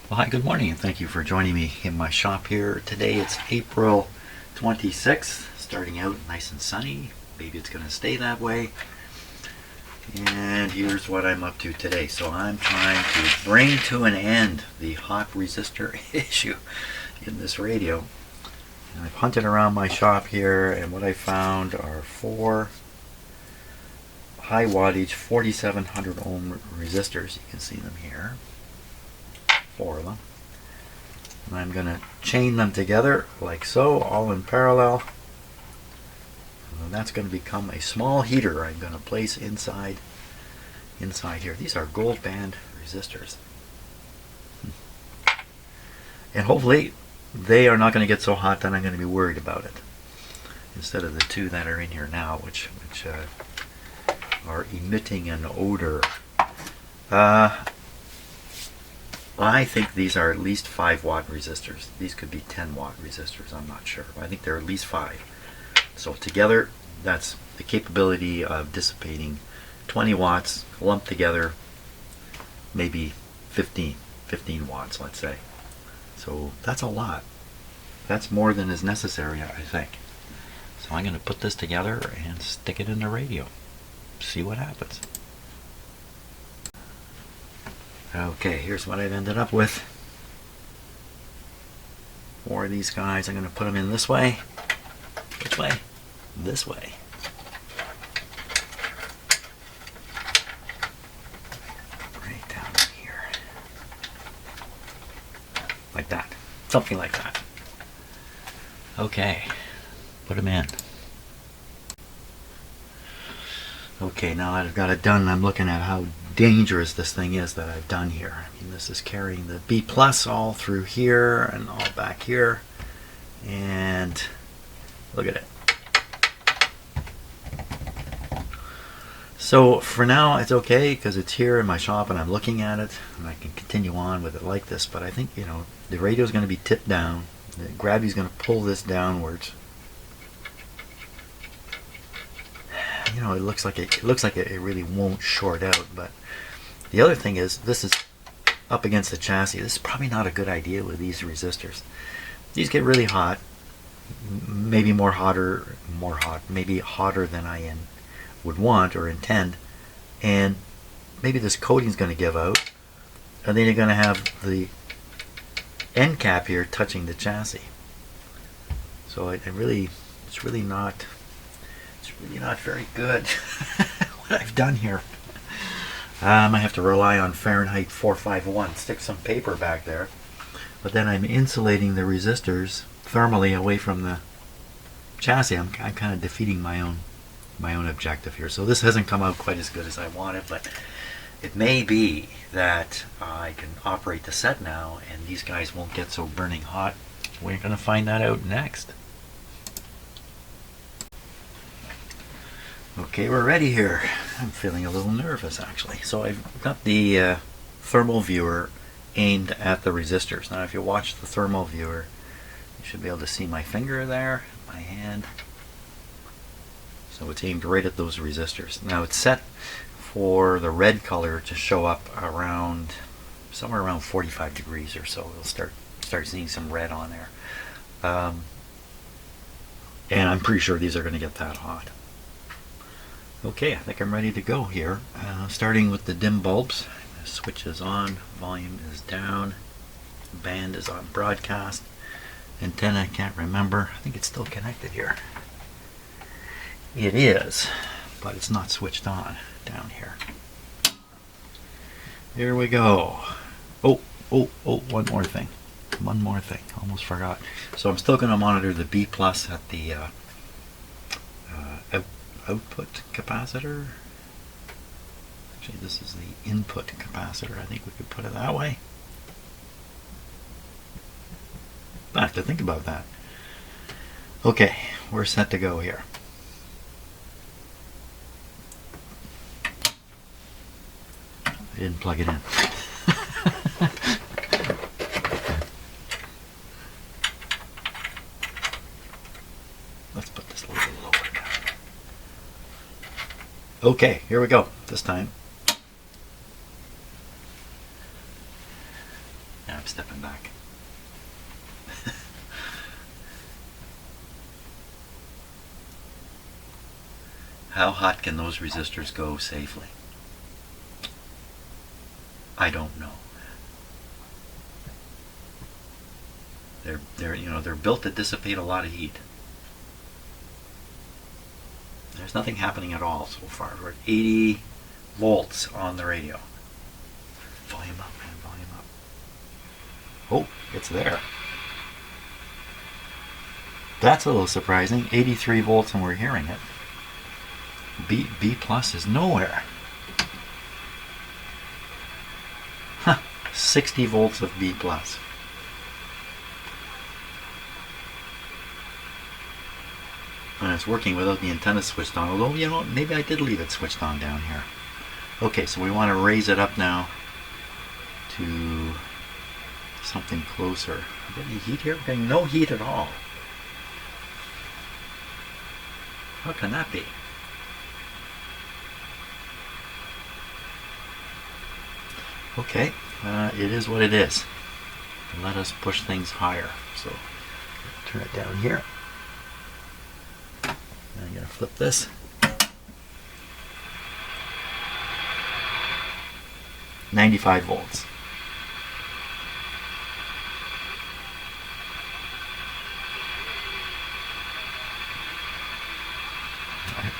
Well, hi, good morning, and thank you for joining me in my shop here. Today it's April 26th, starting out nice and sunny. Maybe it's going to stay that way. And here's what I'm up to today. So I'm trying to bring to an end the hot resistor issue in this radio. And I've hunted around my shop here, and what I found are 4 high wattage 4700 ohm resistors. You can see them here. 4 of them. And I'm going to chain them together like so, all in parallel. And that's going to become a small heater I'm going to place inside here. These are gold band resistors. And hopefully they are not going to get so hot that I'm going to be worried about it. Instead of the 2 that are in here now, which are emitting an odor. I think these are at least 5 watt resistors. These could be 10 watt resistors, I'm not sure. But I think they're at least 5. So together, that's the capability of dissipating 20 watts lumped together, maybe 15 watts, let's say. So that's a lot. That's more than is necessary, I think. So I'm going to put this together and stick it in the radio. See what happens. Okay, here's what I've ended up with. 4 of these guys. I'm going to put them in this way. Which way? This way. Right down here. Like that. Something like that. Okay, put them in. Okay, now that I've got it done, I'm looking at how dangerous this thing is that I've done here. I mean, this is carrying the B plus all through here and all back here. And look at it. So for now it's okay because it's here in my shop and I'm looking at it and I can continue on with it like this. But I think, the radio is going to be tipped down. The gravity is going to pull this downwards. It looks like it really won't short out. But the other thing is, this is up against the chassis. This is probably not a good idea with these resistors. These get really hot, maybe maybe hotter than I would want or intend, and maybe this coating is going to give out, and then you're going to have the end cap here touching the chassis. So it's really not very good what I've done here. I have to rely on Fahrenheit 451, stick some paper back there, but then I'm insulating the resistors thermally away from the chassis. I'm kind of defeating my own objective here. So this hasn't come out quite as good as I wanted, but it may be that I can operate the set now and these guys won't get so burning hot. We're going to find that out next. Okay, we're ready here. I'm feeling a little nervous actually. So I've got the thermal viewer aimed at the resistors. Now if you watch the thermal viewer, you should be able to see my finger there, my hand. So it's aimed right at those resistors. Now it's set for the red color to show up around somewhere around 45 degrees or so. We'll start seeing some red on there. And I'm pretty sure these are going to get that hot. Okay, I think I'm ready to go here. Starting with the dim bulbs. The switch is on, volume is down, band is on broadcast, antenna I can't remember. I think it's still connected here. It is, but it's not switched on down here. Here we go. Oh, one more thing. Almost forgot. So I'm still going to monitor the B plus at the output capacitor. Actually, this is the input capacitor. I think we could put it that way. I have to think about that. Okay, we're set to go here. I didn't plug it in. Let's put this a little lower down. Okay, here we go. This time Yeah, I'm stepping back. How hot can those resistors go safely? I don't know. They're built to dissipate a lot of heat. There's nothing happening at all so far. We're at 80 volts on the radio. Volume up, man, volume up. Oh, it's there. That's a little surprising. 83 volts and we're hearing it. B plus is nowhere. Huh, 60 volts of B plus. And it's working without the antenna switched on, although, you know, maybe I did leave it switched on down here. Okay, so we want to raise it up now to something closer. Any heat here? Getting no heat at all. How can that be? Okay, it is what it is. Let us push things higher. So turn it down here. I'm going to flip this. $95 volts.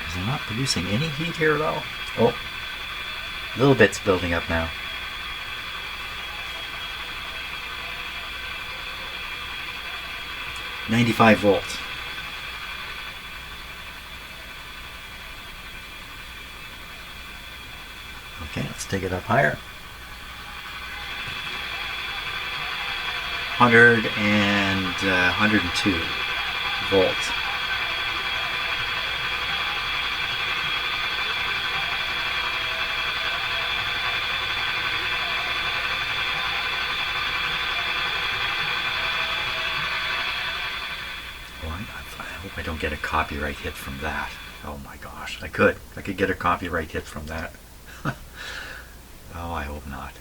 Is it not producing any heat here at all? Oh, a little bit's building up now. $95 volts. Okay, let's take it up higher. 102 volts. I hope I don't get a copyright hit from that. Oh my gosh, I could get a copyright hit from that. Oh, I hope not.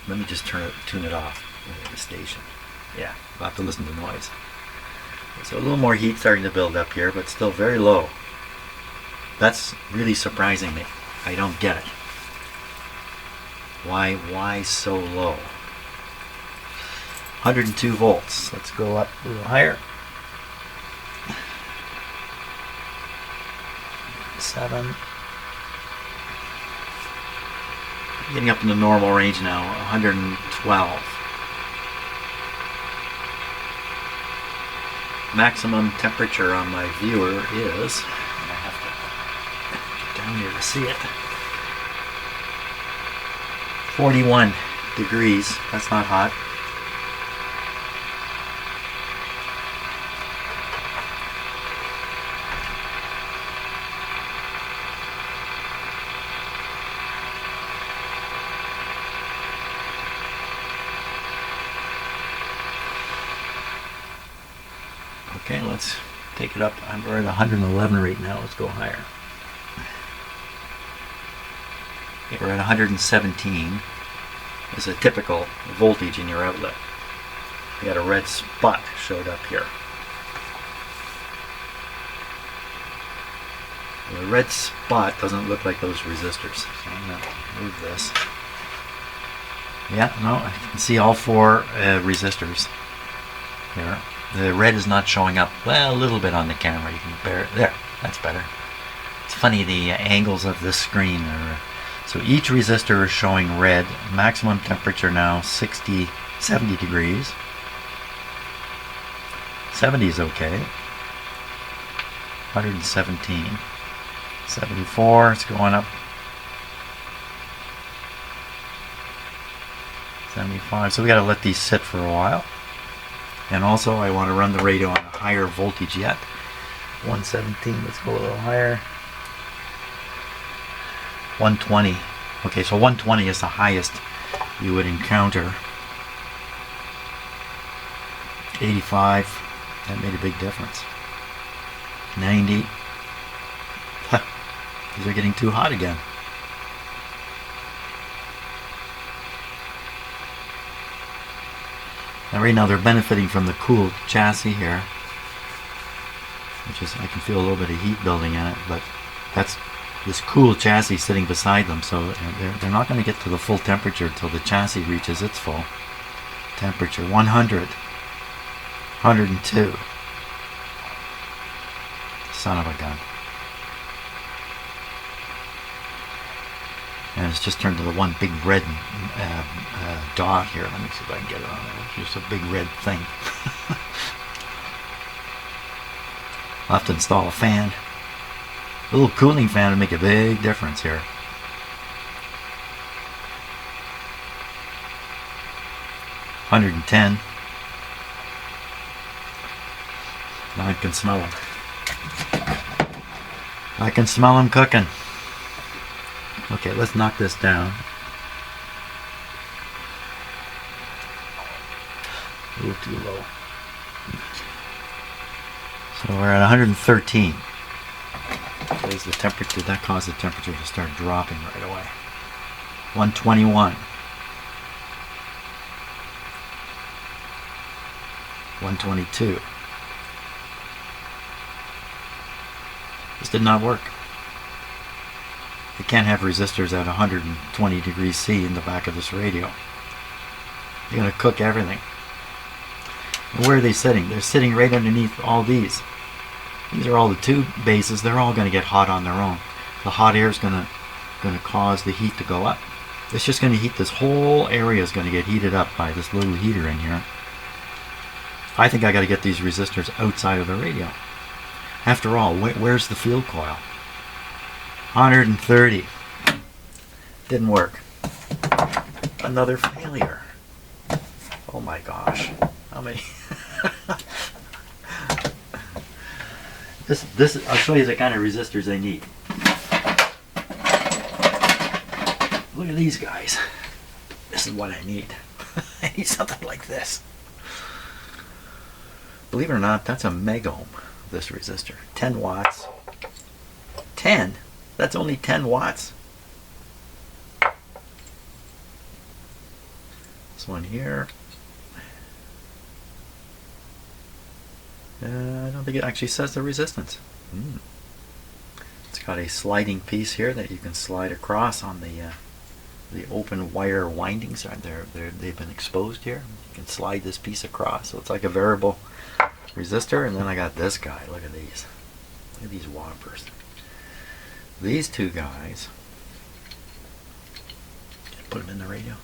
Let me just tune it off the station. Yeah, I'll have to listen to noise. So a little more heat starting to build up here, but still very low. That's really surprising me. I don't get it. Why so low? 102 volts. Let's go up a little higher. 7. Getting up in the normal range now. 112. Maximum temperature on my viewer is, I have to get down here to see it, 41 degrees. That's not hot. Okay, let's take it up. We're at 111 right now. Let's go higher. Okay, we're at 117. This is a typical voltage in your outlet. You got a red spot showed up here. The red spot doesn't look like those resistors. So I'm going to move this. Yeah, no, I can see all 4 resistors here. The red is not showing up. Well, a little bit on the camera. You can bear it. There, that's better. It's funny, the angles of this screen are... So each resistor is showing red. Maximum temperature now 70 degrees. 70 is okay. 117. 74, it's going up. 75. So we got to let these sit for a while. And also I want to run the radio on a higher voltage yet. 117, let's go a little higher. 120. Okay, so 120 is the highest you would encounter. 85, that made a big difference. 90. These are getting too hot again. Now right now they're benefiting from the cool chassis here, which is, I can feel a little bit of heat building in it, but that's this cool chassis sitting beside them, so they're not going to get to the full temperature until the chassis reaches its full temperature. 100, 102. Son of a gun. And it's just turned to the one big red dot here. Let me see if I can get it on there. It's just a big red thing. I'll have to install a fan. A little cooling fan would make a big difference here. $110. Now I can smell them. I can smell them cooking. Okay, let's knock this down. A little too low. So we're at 113. There's the temperature. That caused the temperature to start dropping right away. 121. 122. This did not work. You can't have resistors at 120 degrees C in the back of this radio. You're going to cook everything. And where are they sitting? They're sitting right underneath all these. These are all the tube bases. They're all going to get hot on their own. The hot air is going to cause the heat to go up. It's just going to heat, this whole area is going to get heated up by this little heater in here. I think I got to get these resistors outside of the radio. After all, where's the field coil? 130. Didn't work. Another failure. Oh my gosh. How many? This I'll show you the kind of resistors they need. Look at these guys. This is what I need. I need something like this. Believe it or not, that's a mega ohm, this resistor. 10 watts. 10? That's only 10 watts. This one here. I don't think it actually says the resistance. It's got a sliding piece here that you can slide across on the open wire windings. They've been exposed here. You can slide this piece across, so it's like a variable resistor. And then I got this guy. Look at these. Look at these whoppers. These two guys. Put them in the radio.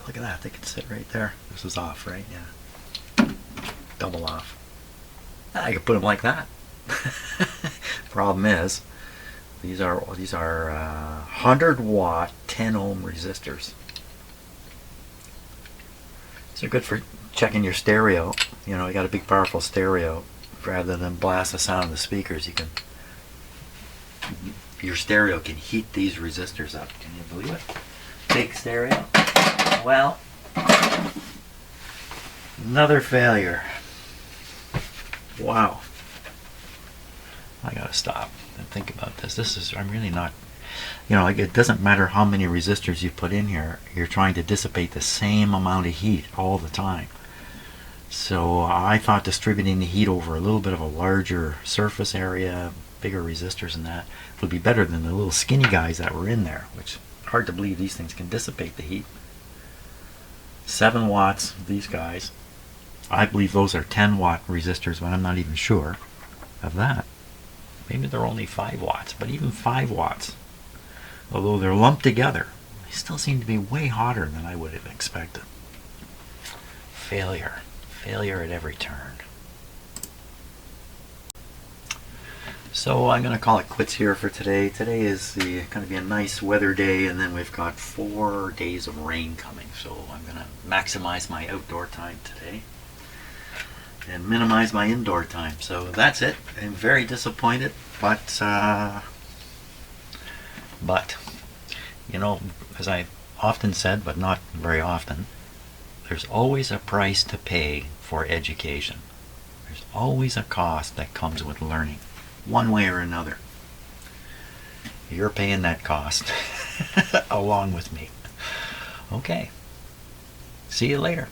Look at that. They can sit right there. This is off, right? Yeah. Double off. I could put them like that. Problem is, these are 100 watt 10 ohm resistors. These are good for checking your stereo. You know, you got a big powerful stereo. Rather than blast the sound of the speakers, your stereo can heat these resistors up. Can you believe it? Big stereo. Well, another failure. Wow. I gotta stop and think about this. I'm really not, it doesn't matter how many resistors you put in here, you're trying to dissipate the same amount of heat all the time. So I thought distributing the heat over a little bit of a larger surface area, bigger resistors and that, would be better than the little skinny guys that were in there, which hard to believe these things can dissipate the heat. 7 watts, these guys. I believe those are 10 watt resistors, but I'm not even sure of that. Maybe they're only 5 watts, but even 5 watts, although they're lumped together, they still seem to be way hotter than I would have expected. Failure. Failure at every turn. So I'm going to call it quits here for today. Today is going to be a nice weather day, and then we've got 4 days of rain coming. So I'm going to maximize my outdoor time today and minimize my indoor time. So that's it. I'm very disappointed, but as I often said, but not very often, there's always a price to pay for education. There's always a cost that comes with learning, one way or another. You're paying that cost along with me. Okay. See you later.